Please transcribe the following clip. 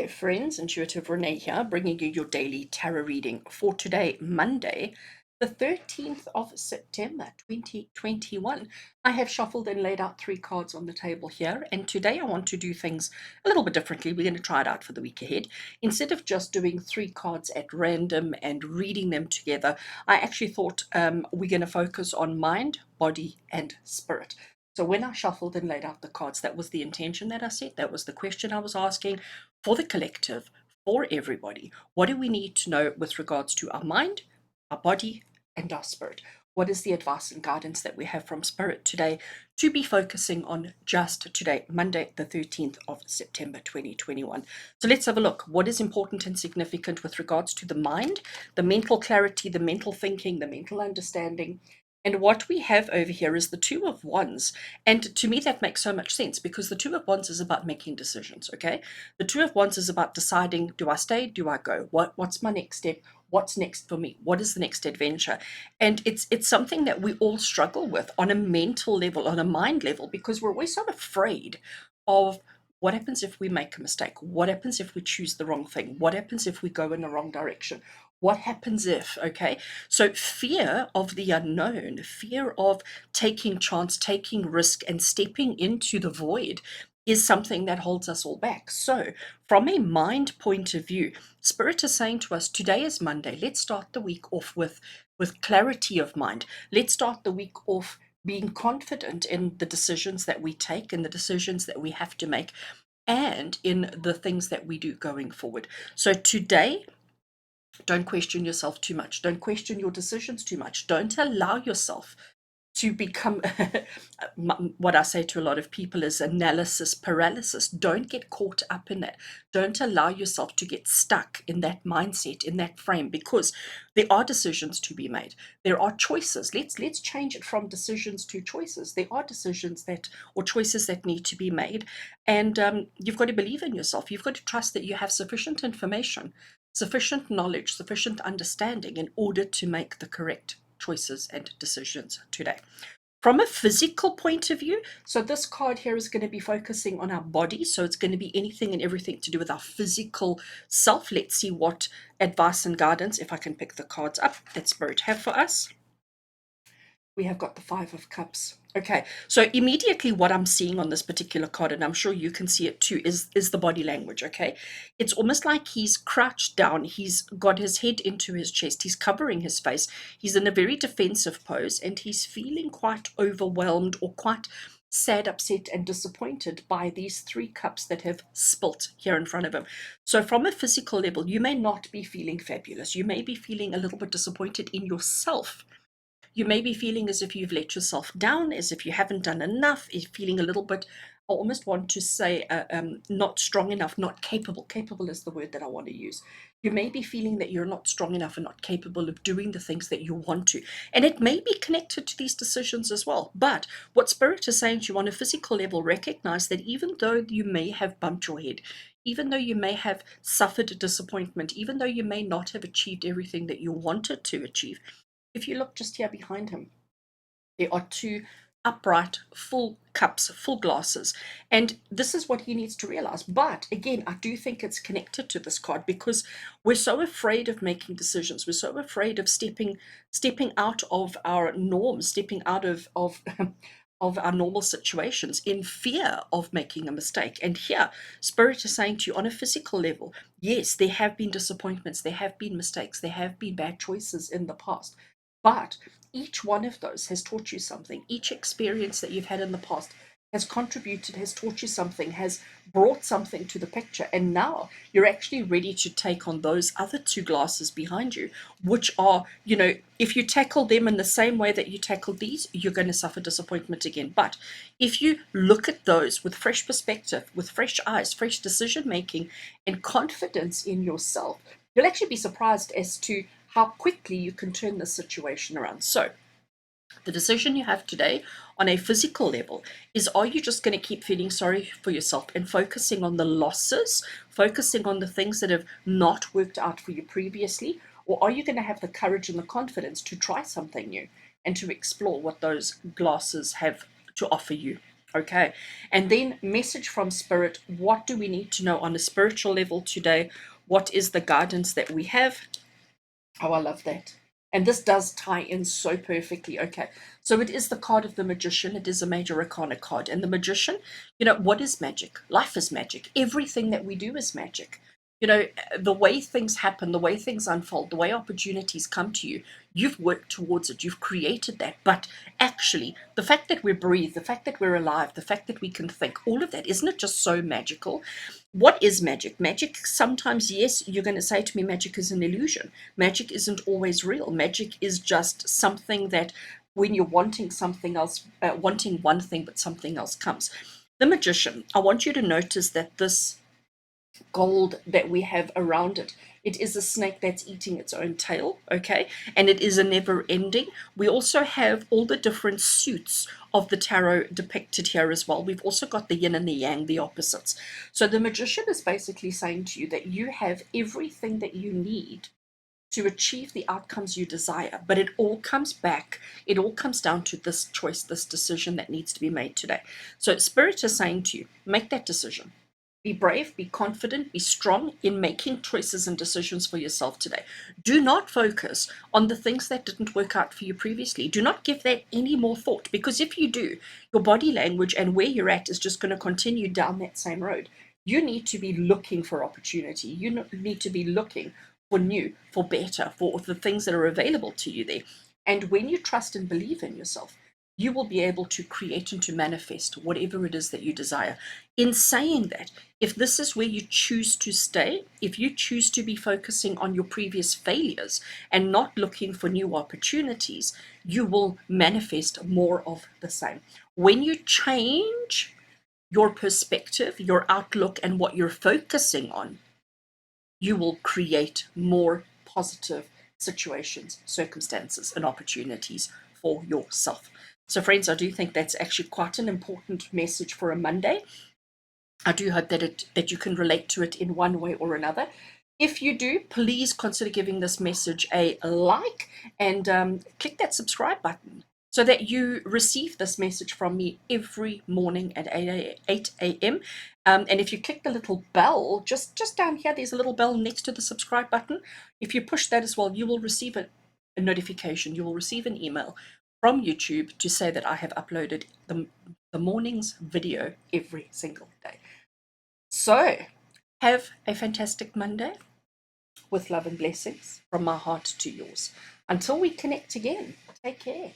there, friends. Intuitive Rene here, bringing you your daily tarot reading for today, Monday, the 13th of September 2021. I have shuffled and laid out 3 cards on the table here, and today I want to do things a little bit differently. We're going to try it out for the week ahead. Instead of just doing 3 cards at random and reading them together, I actually thought we're going to focus on mind, body, and spirit. So when I shuffled and laid out the cards, that was the intention that I set. That was the question I was asking for the collective, for everybody. What do we need to know with regards to our mind, our body, and our spirit? What is the advice and guidance that we have from Spirit today to be focusing on just today, Monday, the 13th of September 2021? So let's have a look. What is important and significant with regards to the mind, the mental clarity, the mental thinking, the mental understanding? And what we have over here is the Two of Wands. And to me, that makes so much sense because the Two of Wands is about making decisions, okay? The Two of Wands is about deciding, do I stay? Do I go? What's my next step? What's next for me? What is the next adventure? And it's something that we all struggle with on a mental level, on a mind level, because we're always so afraid of what happens if we make a mistake? What happens if we choose the wrong thing? What happens if we go in the wrong direction? What happens if, okay? So fear of the unknown, fear of taking chance, taking risk, and stepping into the void is something that holds us all back. So from a mind point of view, Spirit is saying to us, today is Monday. Let's start the week off with clarity of mind. Let's start the week off being confident in the decisions that we take and the decisions that we have to make and in the things that we do going forward. So today, don't question yourself too much. Don't question your decisions too much. Don't allow yourself to become what I say to a lot of people is analysis paralysis. Don't get caught up in that. Don't allow yourself to get stuck in that mindset, in that frame, because there are decisions to be made. There are choices. Let's change it from decisions to choices. There are decisions that or choices that need to be made, and you've got to believe in yourself. You've got to trust that you have sufficient information, sufficient knowledge, sufficient understanding in order to make the correct choices and decisions today. From a physical point of view, so this card here is going to be focusing on our body. So it's going to be anything and everything to do with our physical self. Let's see what advice and guidance, if I can pick the cards up, that Spirit have for us. We have got the Five of Cups. Okay, so immediately what I'm seeing on this particular card, and I'm sure you can see it too, is the body language, okay? It's almost like he's crouched down, he's got his head into his chest, he's covering his face, he's in a very defensive pose, and he's feeling quite overwhelmed or quite sad, upset, and disappointed by these 3 cups that have spilt here in front of him. So from a physical level, you may not be feeling fabulous. You may be feeling a little bit disappointed in yourself. You may be feeling as if you've let yourself down, as if you haven't done enough, is feeling a little bit, I almost want to say, not strong enough, not capable. Capable is the word that I want to use. You may be feeling that you're not strong enough and not capable of doing the things that you want to. And it may be connected to these decisions as well. But what Spirit is saying to you on a physical level, recognize that even though you may have bumped your head, even though you may have suffered disappointment, even though you may not have achieved everything that you wanted to achieve, if you look just here behind him, there are 2 upright, full cups, full glasses. And this is what he needs to realize. But again, I do think it's connected to this card because we're so afraid of making decisions. We're so afraid of stepping out of our norms, stepping out of of our normal situations in fear of making a mistake. And here, Spirit is saying to you on a physical level, yes, there have been disappointments, there have been mistakes, there have been bad choices in the past. But each one of those has taught you something. Each experience that you've had in the past has contributed, has taught you something, has brought something to the picture. And now you're actually ready to take on those other 2 glasses behind you, which are, if you tackle them in the same way that you tackled these, you're going to suffer disappointment again. But if you look at those with fresh perspective, with fresh eyes, fresh decision making, and confidence in yourself, you'll actually be surprised as to how quickly you can turn the situation around. So the decision you have today on a physical level is, are you just going to keep feeling sorry for yourself and focusing on the losses, focusing on the things that have not worked out for you previously? Or are you going to have the courage and the confidence to try something new and to explore what those glasses have to offer you? Okay, and then message from Spirit. What do we need to know on a spiritual level today? What is the guidance that we have? Oh, I love that. And this does tie in so perfectly. Okay, so it is the card of the Magician. It is a major arcana card. And the Magician, you know, what is magic? Life is magic. Everything that we do is magic. You know, the way things happen, the way things unfold, the way opportunities come to you, you've worked towards it, you've created that. But actually, the fact that we breathe, the fact that we're alive, the fact that we can think, all of that, isn't it just so magical? What is magic? Magic, sometimes, yes, you're going to say to me, magic is an illusion. Magic isn't always real. Magic is just something that when you're wanting something else, wanting one thing, but something else comes. The Magician, I want you to notice that this gold that we have around it, it is a snake that's eating its own tail, okay? And it is a never ending. We also have all the different suits of the tarot depicted here as well. We've also got the yin and the yang, the opposites. So the Magician is basically saying to you that you have everything that you need to achieve the outcomes you desire, but it all comes back, it all comes down to this choice, this decision that needs to be made today. So Spirit is saying to you, make that decision. Be brave, be confident, be strong in making choices and decisions for yourself today. Do not focus on the things that didn't work out for you previously. Do not give that any more thought, because if you do, your body language and where you're at is just going to continue down that same road. You need to be looking for opportunity. You need to be looking for new, for better, for the things that are available to you there. And when you trust and believe in yourself, you will be able to create and to manifest whatever it is that you desire. In saying that, if this is where you choose to stay, if you choose to be focusing on your previous failures and not looking for new opportunities, you will manifest more of the same. When you change your perspective, your outlook, and what you're focusing on, you will create more positive situations, circumstances, and opportunities for yourself. So, friends, I do think that's actually quite an important message for a Monday. I do hope that you can relate to it in one way or another. If you do, please consider giving this message a like and click that subscribe button so that you receive this message from me every morning at 8 a.m. And if you click the little bell, just down here, there's a little bell next to the subscribe button. If you push that as well, you will receive a notification. You will receive an email from YouTube to say that I have uploaded the morning's video every single day. So, have a fantastic Monday with love and blessings from my heart to yours. Until we connect again, take care.